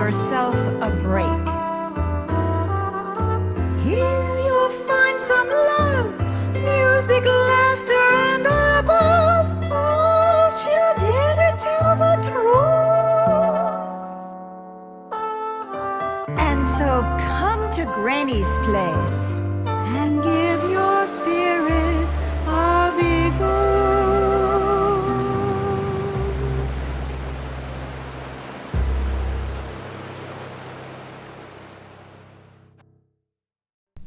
yourself a break. Here you'll find some love, music, laughter, and above all, she'll dare to tell the truth. And so come to Granny's place and give your spirit a big boost.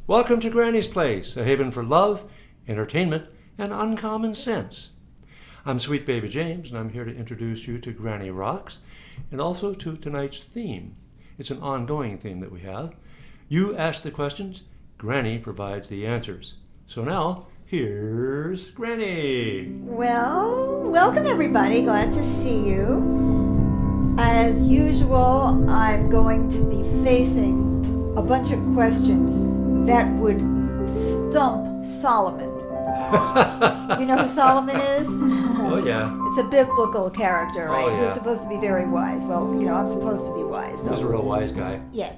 Welcome to Granny's Place, a haven for love, entertainment, and uncommon sense. I'm Sweet Baby James, and I'm here to introduce you to Granny Rocks, and also to tonight's theme. It's an ongoing theme that we have. You ask the questions, Granny provides the answers. So now, here's Granny. Well, welcome everybody. Glad to see you. As usual, I'm going to be facing a bunch of questions that would stump Solomon. You know who Solomon is? Oh, yeah. It's a biblical character, right? Oh, yeah. Who's supposed to be very wise. Well, I'm supposed to be wise. He's a real wise guy. Yes.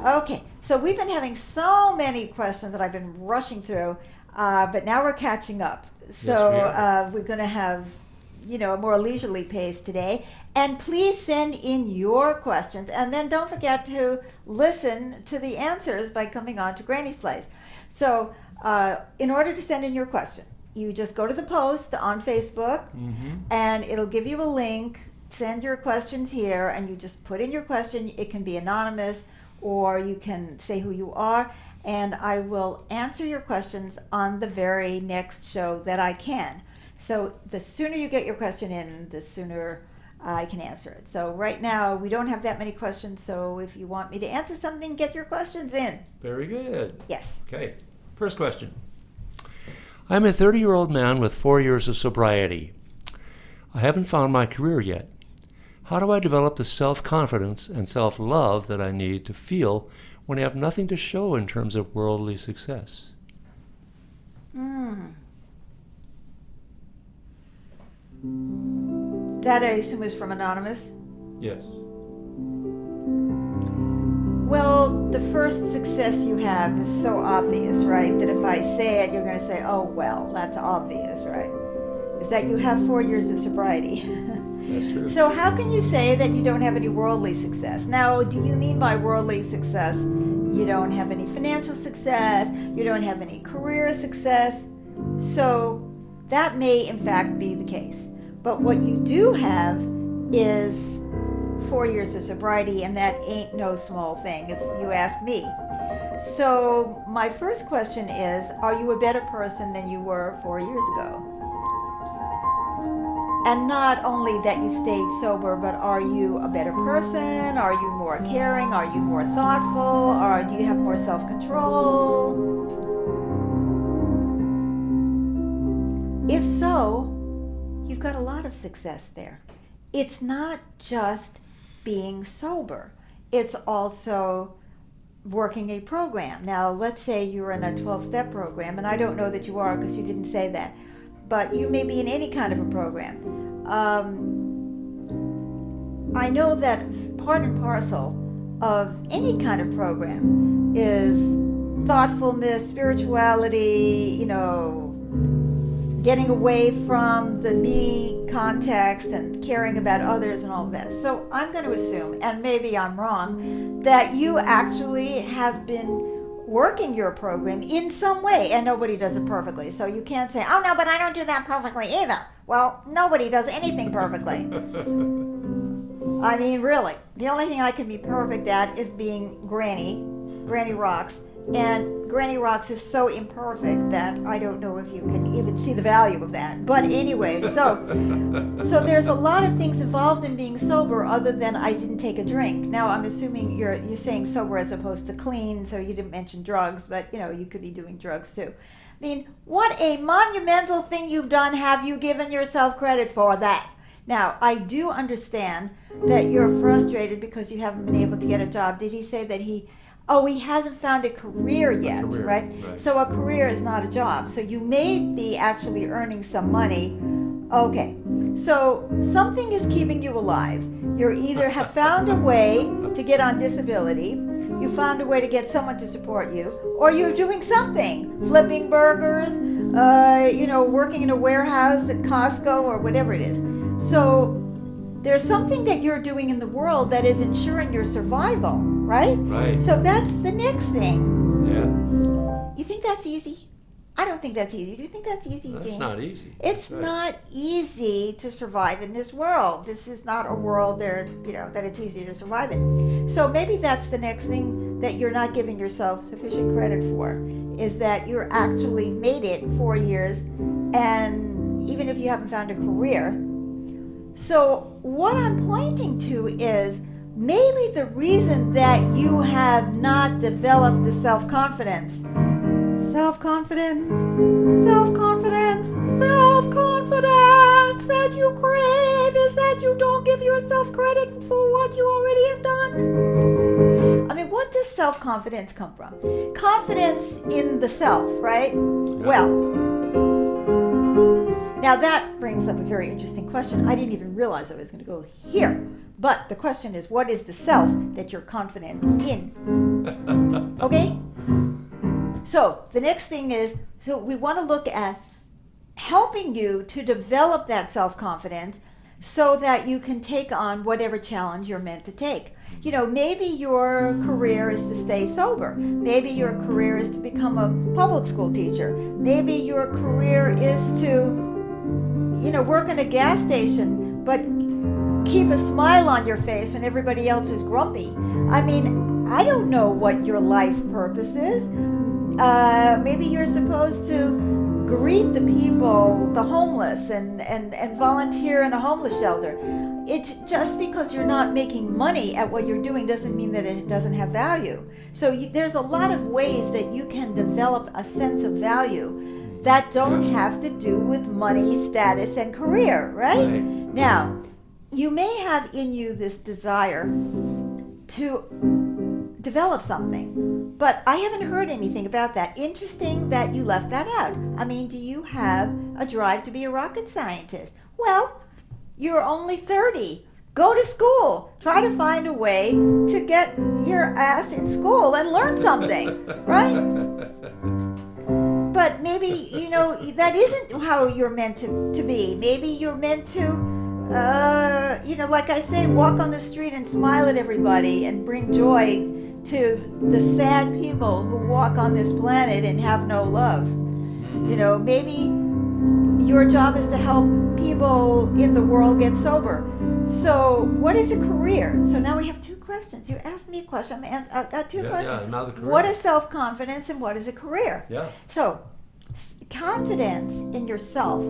Okay, so we've been having so many questions that I've been rushing through, but now we're catching up. So Yes, we're going to have, a more leisurely pace today. And please send in your questions, and then don't forget to listen to the answers by coming on to Granny's Place. So in order to send in your question, you just go to the post on Facebook, and it'll give you a link. Send your questions here, and you just put in your question. It can be anonymous, or you can say who you are, and I will answer your questions on the very next show that I can. So the sooner you get your question in, the sooner I can answer it. So right now, we don't have that many questions, so if you want me to answer something, get your questions in. Very good. Yes. Okay, first question. I'm a 30-year-old man with 4 years of sobriety. I haven't found my career yet. How do I develop the self-confidence and self-love that I need to feel when I have nothing to show in terms of worldly success? That I assume is from Anonymous. Yes. Well, the first success you have is so obvious, right? That if I say it, you're going to say, oh, well, that's obvious, right? Is that you have 4 years of sobriety. That's true. So how can you say that you don't have any worldly success? Now, do you mean by worldly success, you don't have any financial success, you don't have any career success? So that may, in fact, be the case. But what you do have is 4 years of sobriety, and that ain't no small thing, if you ask me. So my first question is, are you a better person than you were 4 years ago? And not only that you stayed sober, but are you a better person? Are you more caring? Are you more thoughtful? Or do you have more self-control? If so, you've got a lot of success there. It's not just being sober. It's also working a program. Now, let's say you're in a 12-step program, and I don't know that you are because you didn't say that, but you may be in any kind of a program. I know that part and parcel of any kind of program is thoughtfulness, spirituality, getting away from the me context and caring about others and all of that. So I'm going to assume, and maybe I'm wrong, that you actually have been working your program in some way, and nobody does it perfectly. So you can't say, oh no, but I don't do that perfectly either. Well, nobody does anything perfectly. I mean, really, the only thing I can be perfect at is being Granny Rocks. And Granny Rocks is so imperfect that I don't know if you can even see the value of that. But anyway, so there's a lot of things involved in being sober other than I didn't take a drink. Now, I'm assuming you're saying sober as opposed to clean, so you didn't mention drugs, but you could be doing drugs too. I mean, what a monumental thing you've done. Have you given yourself credit for that? Now, I do understand that you're frustrated because you haven't been able to get a job. Did he say that he hasn't found a career yet, right? So a career is not a job. So you may be actually earning some money. Okay, so something is keeping you alive. You either have found a way to get on disability. You found a way to get someone to support you, or you're doing something, flipping burgers, working in a warehouse at Costco or whatever it is. So there's something that you're doing in the world that is ensuring your survival, right? Right. So that's the next thing. Yeah. You think that's easy? I don't think that's easy. Do you think that's easy, That's James? not easy. It's That's right. not easy to survive in this world. This is not a world there, that it's easy to survive in. So maybe that's the next thing that you're not giving yourself sufficient credit for, is that you're actually made it 4 years, and even if you haven't found a career. So what I'm pointing to is maybe the reason that you have not developed the self-confidence that you crave is that you don't give yourself credit for what you already have done. I mean, what does self-confidence come from? Confidence in the self, right? Well, now that brings up a very interesting question. I didn't even realize I was going to go here. But the question is, what is the self that you're confident in? Okay? So the next thing is, so we want to look at helping you to develop that self-confidence so that you can take on whatever challenge you're meant to take. Maybe your career is to stay sober. Maybe your career is to become a public school teacher. Maybe your career is to, work in a gas station, but keep a smile on your face when everybody else is grumpy. I mean, I don't know what your life purpose is. Maybe you're supposed to greet the people, the homeless, and volunteer in a homeless shelter. It's just because you're not making money at what you're doing doesn't mean that it doesn't have value. So there's a lot of ways that you can develop a sense of value that don't have to do with money, status, and career, right? Now, you may have in you this desire to develop something, but I haven't heard anything about that. Interesting that you left that out. I mean, do you have a drive to be a rocket scientist? Well, you're only 30. Go to school. Try to find a way to get your ass in school and learn something, right? But maybe, that isn't how you're meant to be. Maybe you're meant to, like I say, walk on the street and smile at everybody and bring joy to the sad people who walk on this planet and have no love. Maybe your job is to help people in the world get sober. So what is a career? So now we have two questions. You asked me a question. I've got two questions. Yeah, now the career. What is self-confidence and what is a career? Yeah. So confidence in yourself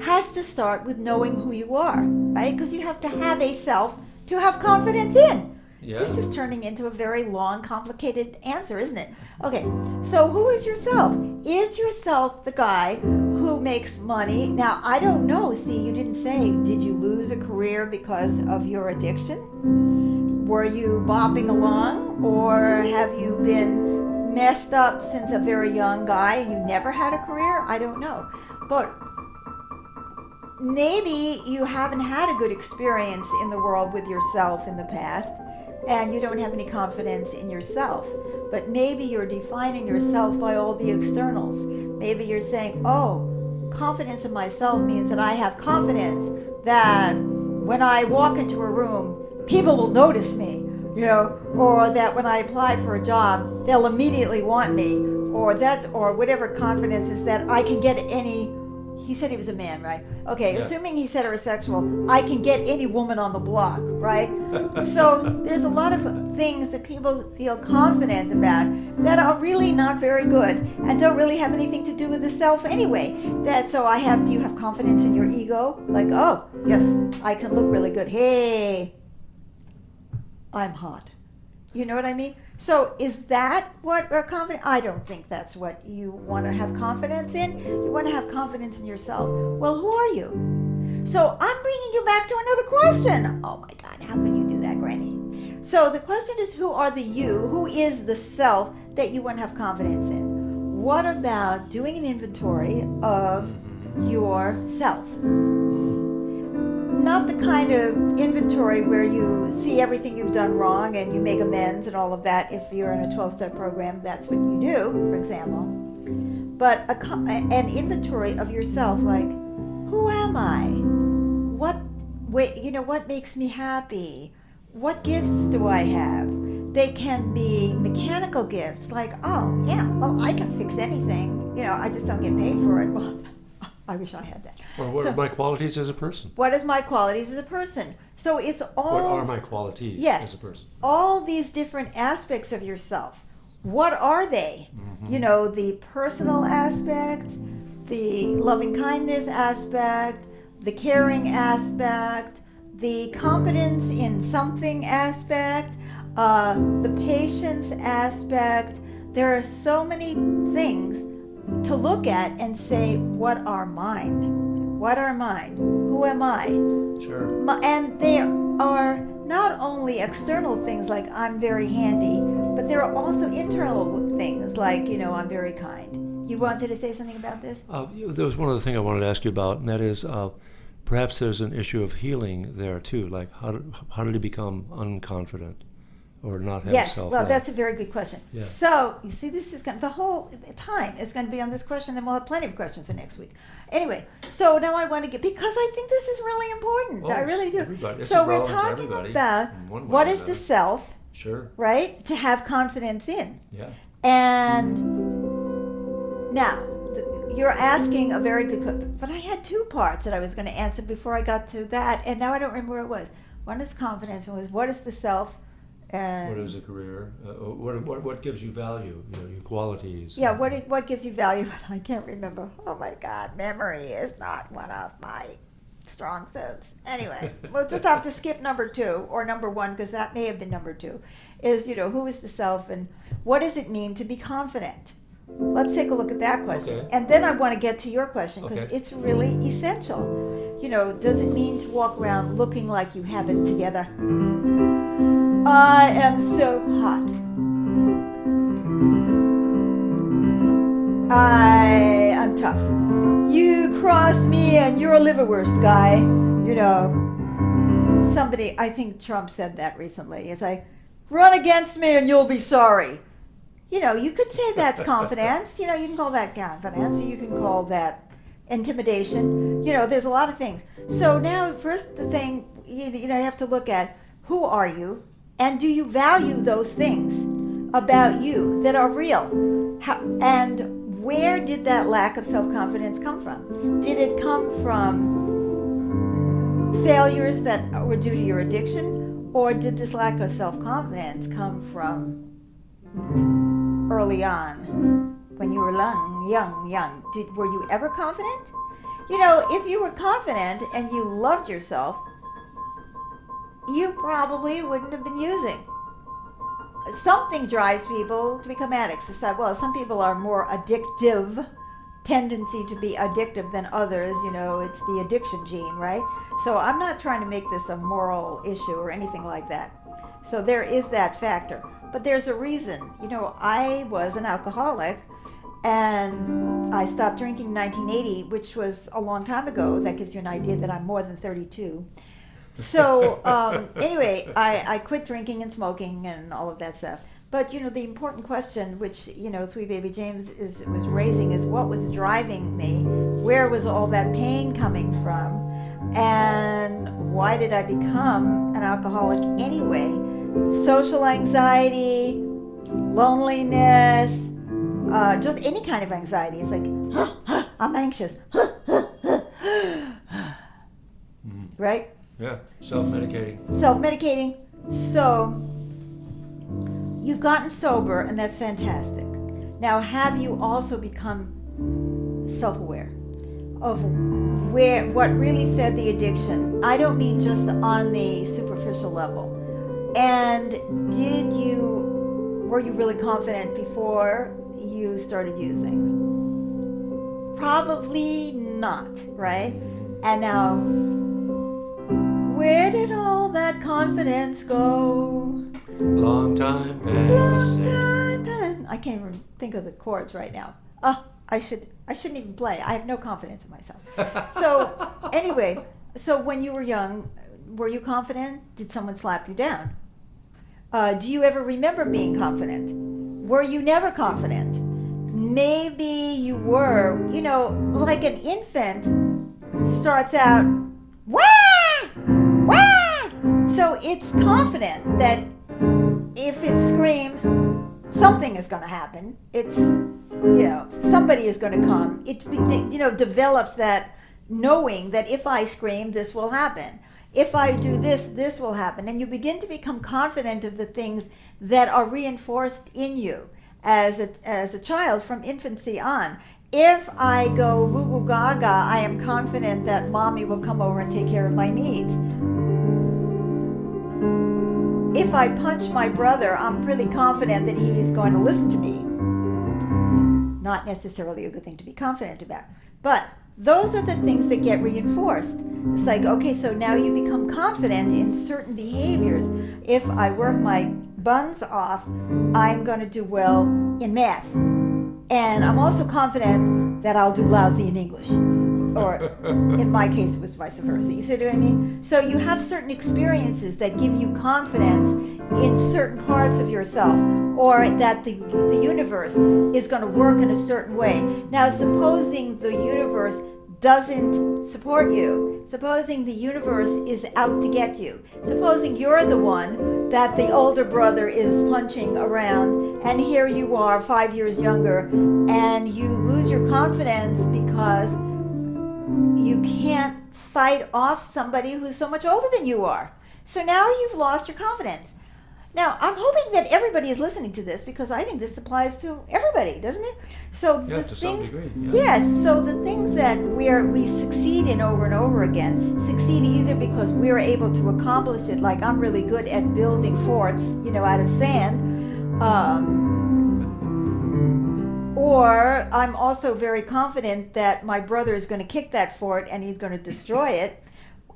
has to start with knowing who you are, right? Because you have to have a self to have confidence in. Yeah. This is turning into a very long, complicated answer, isn't it? Okay, so who is yourself? Is yourself the guy who makes money? Now, I don't know. See, you didn't say, did you lose a career because of your addiction? Were you bopping along? Or have you been messed up since a very young guy and you never had a career? I don't know. But maybe you haven't had a good experience in the world with yourself in the past, and you don't have any confidence in yourself. But maybe you're defining yourself by all the externals. Maybe you're saying, confidence in myself means that I have confidence that when I walk into a room, people will notice me, or that when I apply for a job, they'll immediately want me, or whatever confidence is that I can get any. He said he was a man, right? Okay, Yeah. Assuming he's heterosexual, I can get any woman on the block, right? So there's a lot of things that people feel confident about that are really not very good and don't really have anything to do with the self anyway. Do you have confidence in your ego? Like, oh, yes, I can look really good. Hey, I'm hot. You know what I mean? So is that what we're confident? I don't think that's what you want to have confidence in. You want to have confidence in yourself. Well, who are you? So I'm bringing you back to another question. Oh my God, how can you do that, Granny? So the question is, who are the you? Who is the self that you want to have confidence in? What about doing an inventory of yourself? not the kind of inventory where you see everything you've done wrong and you make amends and all of that. If you're in a 12-step program, that's what you do, for example. But an inventory of yourself, like, who am I? What makes me happy? What gifts do I have? They can be mechanical gifts, like, oh, yeah, well, I can fix anything. I just don't get paid for it. Well, I wish I had that. Or what are my qualities as a person? What is my qualities as a person? So it's all... What are my qualities yes, as a person? all these different aspects of yourself. What are they? Mm-hmm. The personal aspect, the loving kindness aspect, the caring aspect, the competence in something aspect, the patience aspect. There are so many things to look at and say, what are mine? What are mine? Who am I? Sure. And there are not only external things like I'm very handy, but there are also internal things like, I'm very kind. You wanted to say something about this? There was one other thing I wanted to ask you about, and that is perhaps there's an issue of healing there too. Like how did you become unconfident or not have Yes, self-love? well, that's a very good question. Yeah. So, you see, this is the whole time is going to be on this question, then we'll have plenty of questions for next week. Anyway, so now I want to because I think this is really important. I really do. It's So we're relevant to talking everybody about in one way what or is the another. self, Sure. right, to have confidence in. Yeah. And now, you're asking a very good question, but I had two parts that I was going to answer before I got to that, and now I don't remember where it was. One is confidence, one was what is the self, and What is a career? What gives you value? Your qualities. yeah, what gives you value? But I can't remember. Oh my God, memory is not one of my strong suits. Anyway, we'll just have to skip number 2 or number 1 because that may have been number 2. Is who is the self and what does it mean to be confident? Let's take a look at that question, Okay. and then I want to get to your question because Okay. it's really essential. Does it mean to walk around looking like you have it together? I am so hot. I'm tough. You crossed me and you're a liverwurst guy. Somebody, I think Trump said that recently. It's like, run against me and you'll be sorry. You could say that's confidence. You can call that confidence. Or you can call that intimidation. There's a lot of things. So now, first, the thing, you have to look at who are you? And do you value those things about you that are real? And where did that lack of self-confidence come from? Did it come from failures that were due to your addiction? Or did this lack of self-confidence come from early on when you were young? Were you ever confident? If you were confident and you loved yourself, you probably wouldn't have been using. Something drives people to become addicts. It's like, well, some people are more addictive, tendency to be addictive than others. It's the addiction gene, right? So I'm not trying to make this a moral issue or anything like that. So there is that factor. But there's a reason. I was an alcoholic and I stopped drinking in 1980, which was a long time ago. That gives you an idea that I'm more than 32. So anyway, I quit drinking and smoking and all of that stuff. But the important question, which Sweet Baby James was raising, is what was driving me? Where was all that pain coming from? And why did I become an alcoholic anyway? Social anxiety, loneliness, just any kind of anxiety. It's like, I'm anxious. Right? Yeah. Self-medicating. Self-medicating. So you've gotten sober, and that's fantastic. Now, have you also become self-aware of what really fed the addiction? I don't mean just on the superficial level. And were you really confident before you started using? Probably not, right? And now, where did all that confidence go? Long time Long passing. time. I can't even think of the chords right now. Oh, I shouldn't even play. I have no confidence in myself. So anyway, So when you were young, were you confident? Did someone slap you down? Do you ever remember being confident? Were you never confident? Maybe you were, like an infant starts out, wah, wah. So it's confident that if it screams, something is going to happen. It's, somebody is going to come. It, develops that knowing that if I scream, this will happen. If I do this, this will happen. And you begin to become confident of the things that are reinforced in you as a child from infancy on. If I go woo woo gaga, I am confident that mommy will come over and take care of my needs. If I punch my brother, I'm pretty confident that he's going to listen to me. Not necessarily a good thing to be confident about. But those are the things that get reinforced. It's like, okay, so now you become confident in certain behaviors. If I work my buns off, I'm going to do well in math. And I'm also confident that I'll do lousy in English. Or in my case, it was vice versa. You see what I mean? So you have certain experiences that give you confidence in certain parts of yourself, or that the universe is going to work in a certain way. Now, supposing the universe doesn't support you, supposing the universe is out to get you, supposing you're the one that the older brother is punching around, and here you are 5 years younger, and you lose your confidence because you can't fight off somebody who's so much older than you are. So now you've lost your confidence. Now, I'm hoping that everybody is listening to this, because I think this applies to everybody, doesn't it? So Yeah, the to some things, degree. Yeah. yes, so the things that we succeed in over and over again, succeed either because we're able to accomplish it, like I'm really good at building forts, out of sand, or I'm also very confident that my brother is going to kick that fort and he's going to destroy it,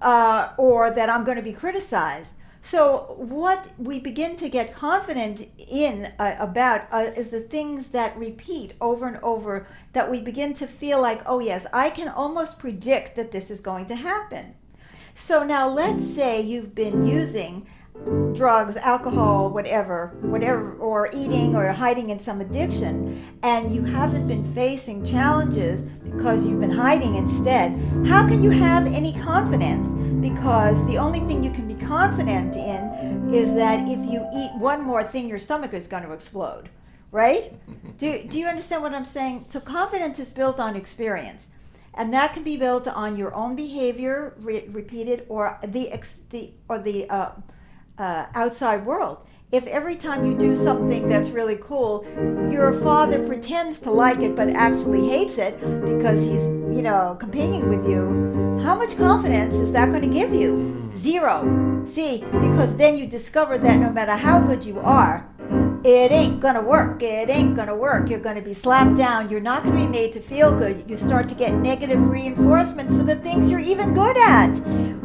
or that I'm going to be criticized. So what we begin to get confident in about is the things that repeat over and over, that we begin to feel like, oh yes, I can almost predict that this is going to happen. So now let's say you've been using drugs, alcohol, whatever, or eating or hiding in some addiction, and you haven't been facing challenges because you've been hiding instead. How can you have any confidence? Because the only thing you can be confident in is that if you eat one more thing, your stomach is going to explode, right? Do you understand what I'm saying? So confidence is built on experience, and that can be built on your own behavior, repeated, or the outside world. If every time you do something that's really cool, your father pretends to like it but actually hates it because he's, competing with you, how much confidence is that going to give you? Zero. See, because then you discover that no matter how good you are, it ain't gonna work. It ain't gonna work. You're gonna be slapped down. You're not gonna be made to feel good. You start to get negative reinforcement for the things you're even good at.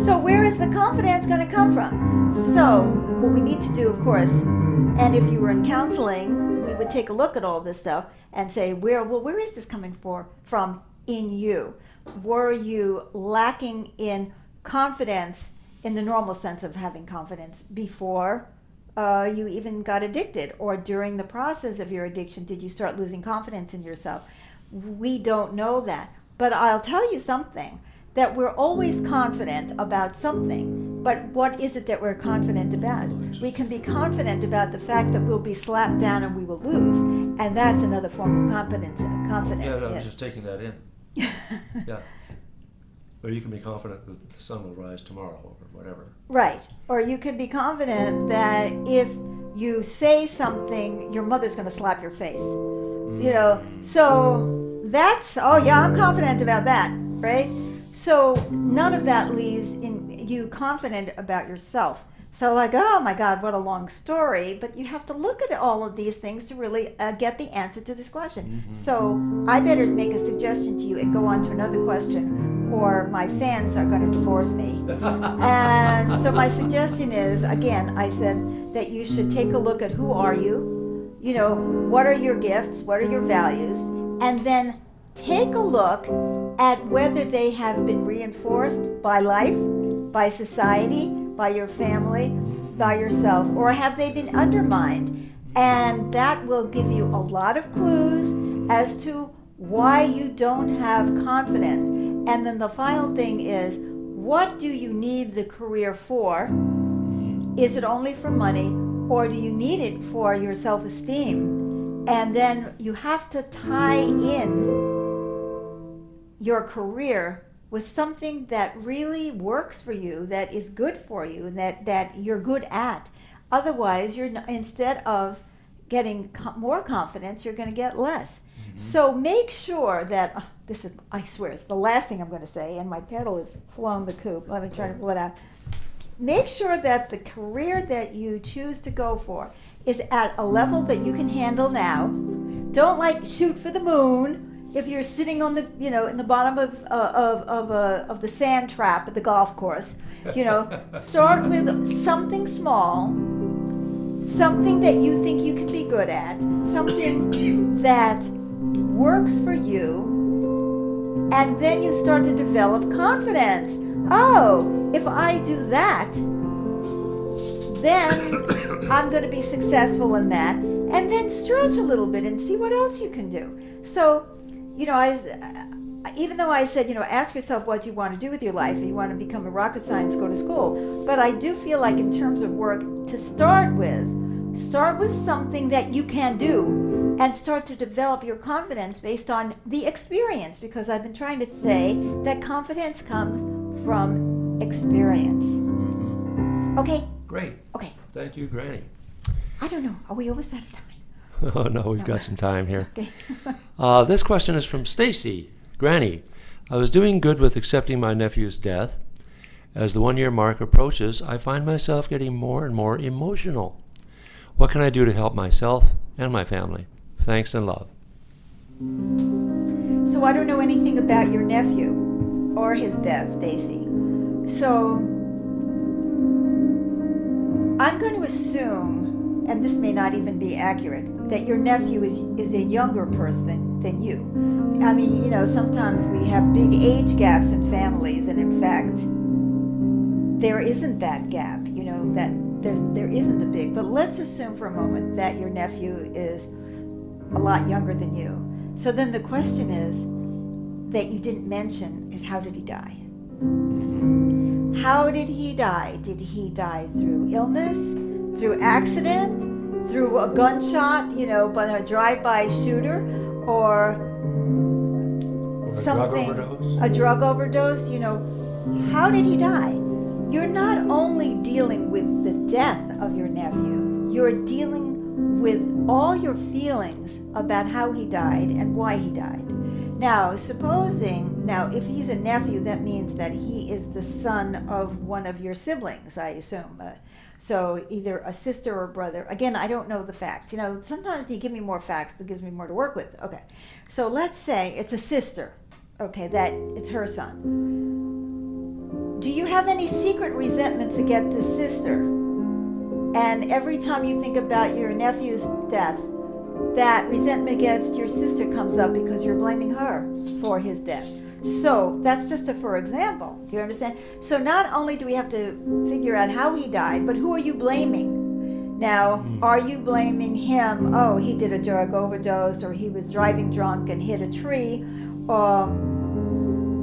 So where is the confidence gonna come from? So what we need to do, of course, and if you were in counseling, we would take a look at all this stuff and say, where is this coming from in you? Were you lacking in confidence in the normal sense of having confidence before you even got addicted, or during the process of your addiction, did you start losing confidence in yourself? We don't know that. But I'll tell you something, that we're always confident about something. But what is it that we're confident about? We can be confident about the fact that we'll be slapped down and we will lose, and that's another form of confidence. Yeah, I was yes. just taking that in. Yeah. Or you can be confident that the sun will rise tomorrow, or whatever. Right. Or you can be confident that if you say something, your mother's going to slap your face. So that's, oh yeah, I'm confident about that, right? So none of that leaves in you confident about yourself. So like, oh my God, what a long story. But you have to look at all of these things to really get the answer to this question. Mm-hmm. So I better make a suggestion to you and go on to another question, or my fans are going to divorce me. And so my suggestion is, again, I said that you should take a look at who are you, what are your gifts, what are your values, and then take a look at whether they have been reinforced by life, by society, by your family, by yourself, or have they been undermined? And that will give you a lot of clues as to why you don't have confidence. And then the final thing is, what do you need the career for? Is it only for money, or do you need it for your self-esteem? And then you have to tie in your career with something that really works for you, that is good for you, that you're good at. Otherwise, instead of getting more confidence, you're going to get less. So make sure that, this is, I swear, it's the last thing I'm going to say, and my pedal has flown the coop. Let me try to pull it out. Make sure that the career that you choose to go for is at a level that you can handle now. Don't shoot for the moon if you're sitting on the, in the bottom of the sand trap at the golf course. Start with something small, something that you think you can be good at, something that works for you, and then you start to develop confidence. Oh, if I do that, then I'm going to be successful in that. And then stretch a little bit and see what else you can do. So, even though I said, ask yourself what you want to do with your life. If you want to become a rocket scientist, go to school. But I do feel like in terms of work, to start with something that you can do and start to develop your confidence based on the experience. Because I've been trying to say that confidence comes from experience. Okay? Great. Okay. Thank you, Granny. I don't know. Are we almost out of time? Oh, no, we've got some time here. Okay. This question is from Stacy. Granny, I was doing good with accepting my nephew's death. As the 1-year mark approaches, I find myself getting more and more emotional. What can I do to help myself and my family? Thanks and love. So I don't know anything about your nephew or his death, Stacy. So I'm going to assume, and this may not even be accurate, that your nephew is a younger person than you. I mean, sometimes we have big age gaps in families, and in fact, there isn't that gap, that there isn't a big, but let's assume for a moment that your nephew is a lot younger than you. So then the question is, that you didn't mention, is how did he die? How did he die? Did he die through illness, through accident, through a gunshot, by a drive-by shooter, or something, a drug overdose? How did he die? You're not only dealing with the death of your nephew, you're dealing with all your feelings about how he died and why he died. Now, if he's a nephew, that means that he is the son of one of your siblings, I assume. So either a sister or brother. Again, I don't know the facts. Sometimes you give me more facts, it gives me more to work with. Okay, so let's say it's a sister. Okay, that it's her son. Do you have any secret resentments against the sister? And every time you think about your nephew's death, that resentment against your sister comes up because you're blaming her for his death. So that's just for example. Do you understand? So not only do we have to figure out how he died, but who are you blaming? Now, are you blaming him? Oh, he did a drug overdose, or he was driving drunk and hit a tree.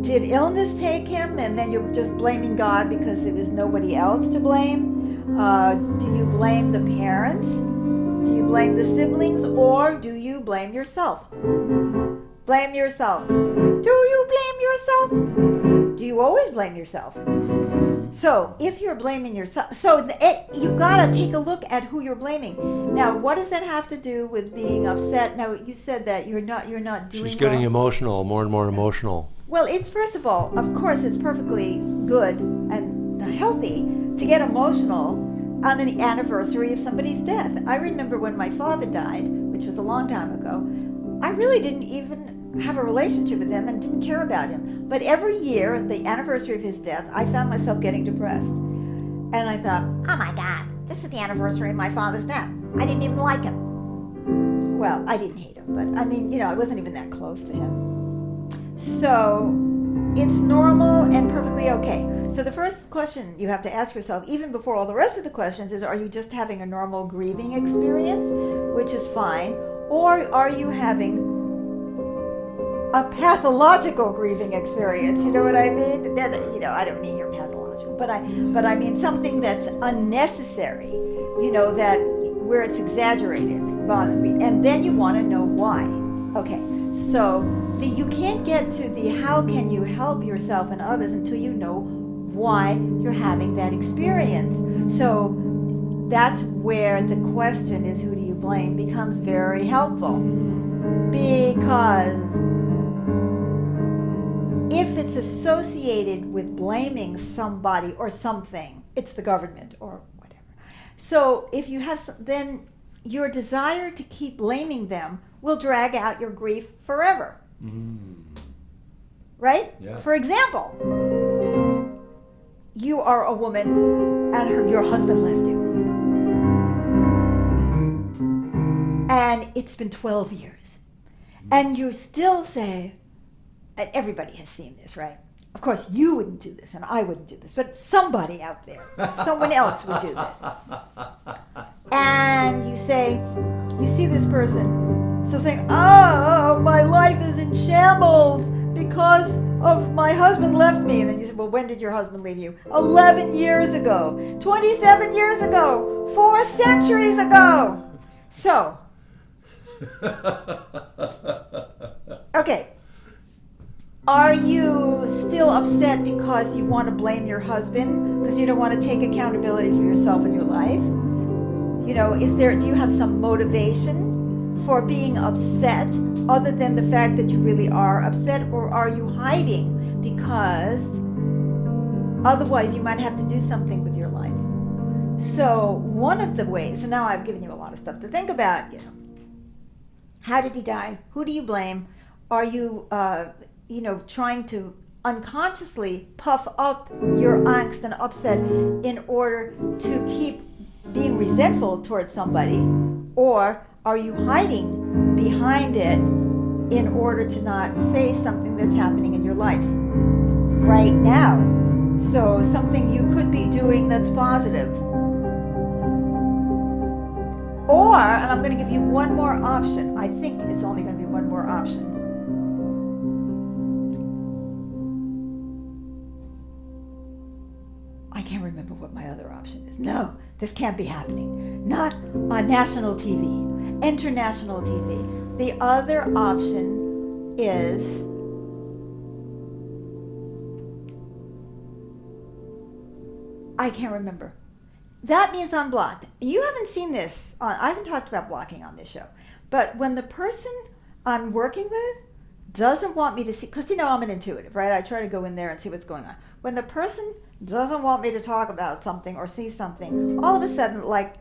Did illness take him, and then you're just blaming God because there was nobody else to blame? Do you blame the parents? Do you blame the siblings, or do you blame yourself? Blame yourself. Do you blame yourself? Do you always blame yourself? So if you're blaming yourself, you gotta take a look at who you're blaming. Now, what does that have to do with being upset? Now, you said that you're not doing. She's getting emotional, more and more emotional. Well, it's first of all, of course, it's perfectly good and healthy to get emotional on the anniversary of somebody's death. I remember when my father died, which was a long time ago, I really didn't even have a relationship with him and didn't care about him. But every year, the anniversary of his death, I found myself getting depressed. And I thought, oh my God, this is the anniversary of my father's death. I didn't even like him. Well, I didn't hate him, but I mean, I wasn't even that close to him. So it's normal and perfectly okay. So the first question you have to ask yourself, even before all the rest of the questions, is are you just having a normal grieving experience, which is fine, or are you having a pathological grieving experience? You know what I mean? That, I don't mean you're pathological, but I mean something that's unnecessary, that where it's exaggerated, and then you want to know why. Okay, so you can't get to the how can you help yourself and others until you know why you're having that experience. So that's where the question is, who do you blame, becomes very helpful. Because if it's associated with blaming somebody or something, it's the government or whatever. So if you have, then your desire to keep blaming them will drag out your grief forever. Right? Yeah. For example, you are a woman and your husband left you. And it's been 12 years. And you still say, and everybody has seen this, right? Of course, you wouldn't do this and I wouldn't do this, but somebody out there, someone else would do this. And you see this person still saying, oh, my life is in shambles because of my husband left me. And then you say, well, when did your husband leave you? 11 years ago, 27 years ago, 4 centuries ago. So, okay. Are you still upset because you want to blame your husband because you don't want to take accountability for yourself and your life? Do you have some motivation for being upset other than the fact that you really are upset, or are you hiding because otherwise you might have to do something with your life? So one of the ways, so now I've given you a lot of stuff to think about, how did he die? Who do you blame? Are you trying to unconsciously puff up your angst and upset in order to keep being resentful towards somebody? Or are you hiding behind it in order to not face something that's happening in your life right now? So something you could be doing that's positive. Or, and I'm going to give you one more option. I think it's only going to be one more option. I can't remember what my other option is. No, this can't be happening. Not on national TV, international TV. The other option is I can't remember. That means I'm blocked. You haven't seen this. I haven't talked about blocking on this show. But when the person I'm working with doesn't want me to see, because I'm an intuitive, right? I try to go in there and see what's going on. When the person doesn't want me to talk about something or see something, all of a sudden, like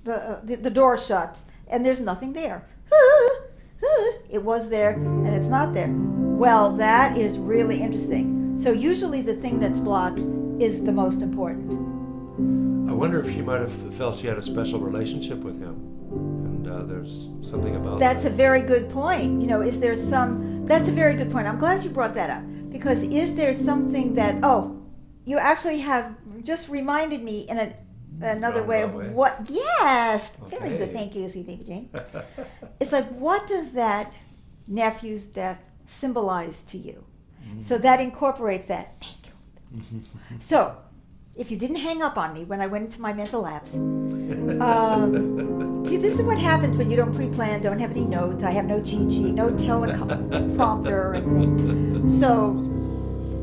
the door shuts and there's nothing there. It was there and it's not there. Well, that is really interesting. So usually the thing that's blocked is the most important. I wonder if she might have felt she had a special relationship with him, and there's something about That's a very good point. Is there that's a very good point. I'm glad you brought that up, because is there something that, you actually have just reminded me in another way of what, yes, Okay. Very good, thank you, sweet baby Jane. It's like, what does that nephew's death symbolize to you? So that incorporates that, thank you. So, if you didn't hang up on me when I went into my mental lapse, see, this is what happens when you don't pre-plan, don't have any notes. I have no cheat sheet, no teleprompter or anything. So,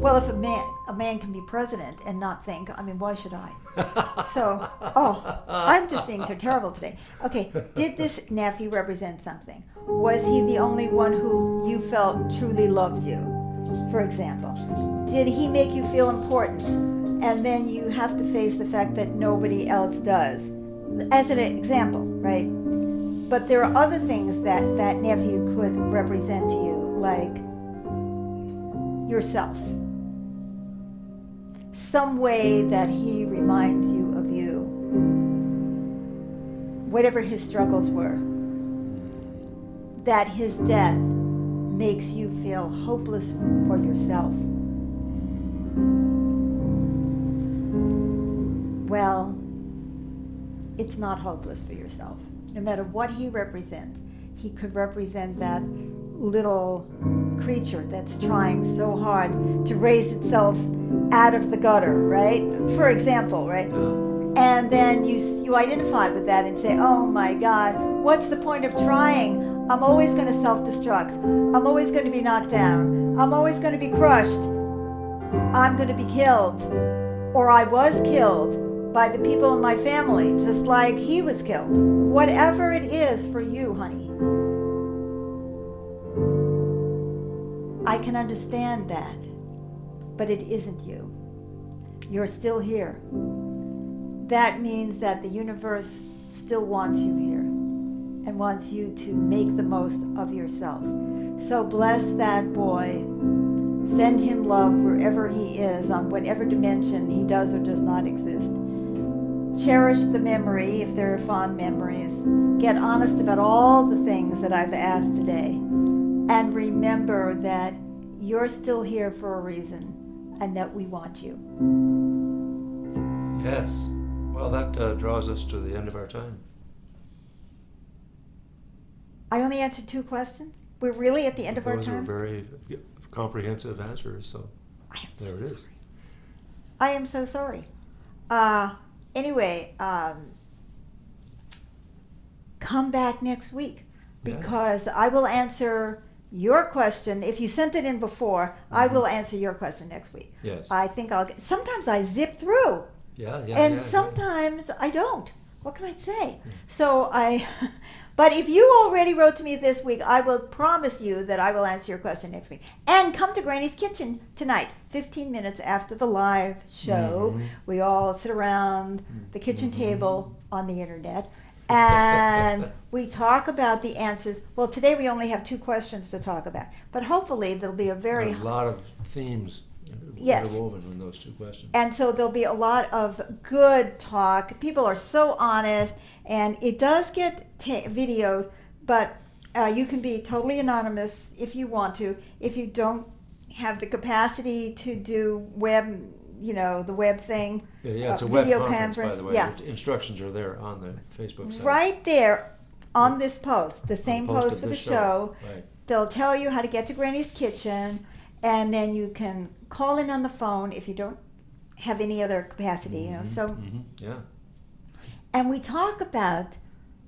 well, if a man can be president and not think, why should I? So, I'm just being so terrible today. Okay, did this nephew represent something? Was he the only one who you felt truly loved you, for example? Did he make you feel important? And then you have to face the fact that nobody else does, as an example, right? But there are other things that nephew could represent to you, like yourself. Some way that he reminds you of you, whatever his struggles were, that his death makes you feel hopeless for yourself. Well, it's not hopeless for yourself. No matter what he represents, he could represent that little creature that's trying so hard to raise itself out of the gutter, right? For example, right? And then you identify with that and say, oh my God, what's the point of trying? I'm always going to self-destruct. I'm always going to be knocked down. I'm always going to be crushed. I'm going to be killed. Or I was killed by the people in my family, just like he was killed. Whatever it is for you, honey. I can understand that, but it isn't you. You're still here. That means that the universe still wants you here and wants you to make the most of yourself. So bless that boy. Send him love wherever he is, on whatever dimension he does or does not exist. Cherish the memory if there are fond memories. Get honest about all the things that I've asked today. And remember that you're still here for a reason and that we want you. Yes. Well, that draws us to the end of our time. I only answered 2 questions? We're really at the end of our Those time? were very comprehensive answers, so I am there so it sorry. is. I am so sorry. Anyway, come back next week because I will answer your question. If you sent it in before, I will answer your question next week. Yes. I think sometimes I zip through and sometimes I don't. What can I say? So but if you already wrote to me this week, I will promise you that I will answer your question next week. And come to Granny's Kitchen tonight, 15 minutes after the live show. Mm-hmm. We all sit around the kitchen table on the internet and we talk about the answers. Well, today we only have 2 questions to talk about, but hopefully there'll be a lot of themes interwoven in those 2 questions. And so there'll be a lot of good talk. People are so honest, and it does get videoed, but you can be totally anonymous if you want to. If you don't have the capacity to do web, the web thing. Yeah, it's a web video conference, by the way. Yeah. The instructions are there on the Facebook site. Right there on this post, the same post for the show. Right. They'll tell you how to get to Granny's Kitchen, and then you can call in on the phone if you don't have any other capacity, Yeah. And we talk about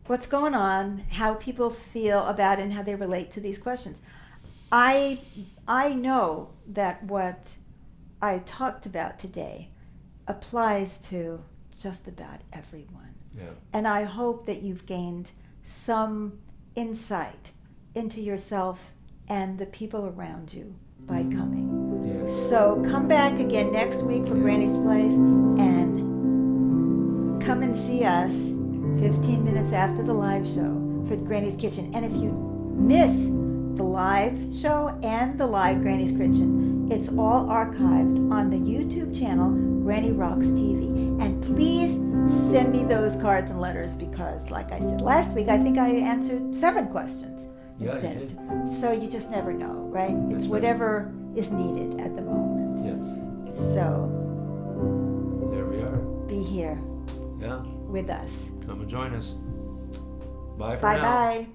what's going on, how people feel about it, and how they relate to these questions. I know that what I talked about today applies to just about everyone. Yeah. And I hope that you've gained some insight into yourself and the people around you by coming. Yes. So come back again next week for Granny's Place and come and see us 15 minutes after the live show for Granny's Kitchen. And if you miss the live show and the live Granny's Kitchen, it's all archived on the YouTube channel Granny Rocks TV. And please send me those cards and letters because, like I said last week, I think I answered 7 questions. Yeah, you did. So you just never know, right? It's whatever is needed at the moment. Yes. So There we are. be here Yeah. with us. Come and join us. Bye for now. Bye-bye.